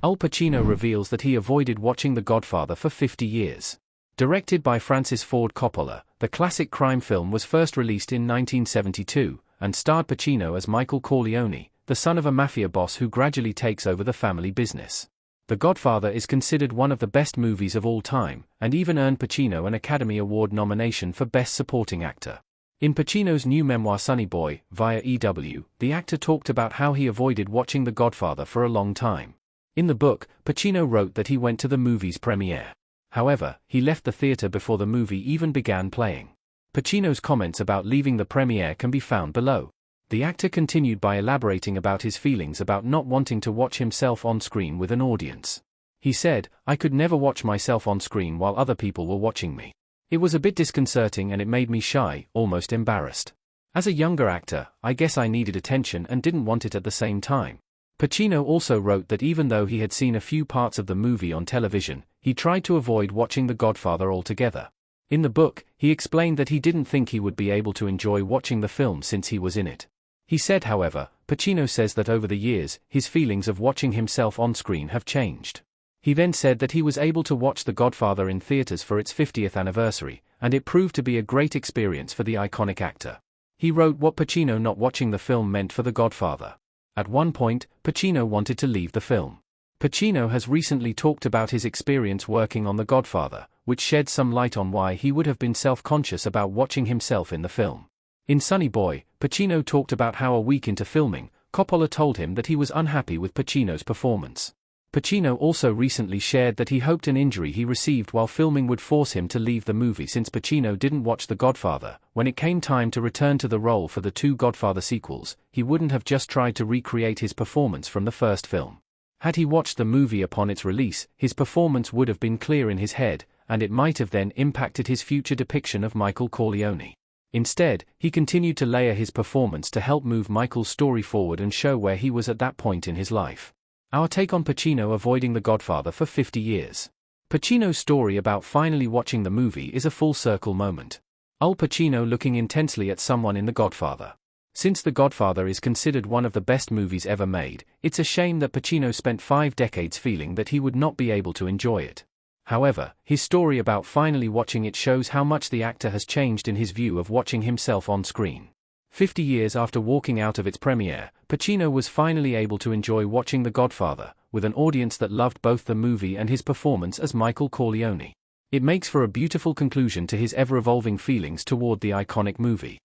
Al Pacino reveals that he avoided watching The Godfather for 50 years. Directed by Francis Ford Coppola, the classic crime film was first released in 1972, and starred Pacino as Michael Corleone, the son of a mafia boss who gradually takes over the family business. The Godfather is considered one of the best movies of all time, and even earned Pacino an Academy Award nomination for Best Supporting Actor. In Pacino's new memoir Sonny Boy, via EW, the actor talked about how he avoided watching The Godfather for a long time. In the book, Pacino wrote that he went to the movie's premiere. However, he left the theater before the movie even began playing. Pacino's comments about leaving the premiere can be found below. The actor continued by elaborating about his feelings about not wanting to watch himself on screen with an audience. He said, "I could never watch myself on screen while other people were watching me. It was a bit disconcerting and it made me shy, almost embarrassed. As a younger actor, I guess I needed attention and didn't want it at the same time." Pacino also wrote that even though he had seen a few parts of the movie on television, he tried to avoid watching The Godfather altogether. In the book, he explained that he didn't think he would be able to enjoy watching the film since he was in it. He said, however, Pacino says that over the years, his feelings of watching himself on screen have changed. He then said that he was able to watch The Godfather in theaters for its 50th anniversary, and it proved to be a great experience for the iconic actor. He wrote what Pacino not watching the film meant for The Godfather. At one point, Pacino wanted to leave the film. Pacino has recently talked about his experience working on The Godfather, which sheds some light on why he would have been self-conscious about watching himself in the film. In Sonny Boy, Pacino talked about how a week into filming, Coppola told him that he was unhappy with Pacino's performance. Pacino also recently shared that he hoped an injury he received while filming would force him to leave the movie since Pacino didn't watch The Godfather. When it came time to return to the role for the two Godfather sequels, he wouldn't have just tried to recreate his performance from the first film. Had he watched the movie upon its release, his performance would have been clear in his head, and it might have then impacted his future depiction of Michael Corleone. Instead, he continued to layer his performance to help move Michael's story forward and show where he was at that point in his life. Our take on Pacino avoiding The Godfather for 50 years. Pacino's story about finally watching the movie is a full-circle moment. Al Pacino looking intensely at someone in The Godfather. Since The Godfather is considered one of the best movies ever made, it's a shame that Pacino spent 5 decades feeling that he would not be able to enjoy it. However, his story about finally watching it shows how much the actor has changed in his view of watching himself on screen. 50 years after walking out of its premiere, Pacino was finally able to enjoy watching The Godfather, with an audience that loved both the movie and his performance as Michael Corleone. It makes for a beautiful conclusion to his ever-evolving feelings toward the iconic movie.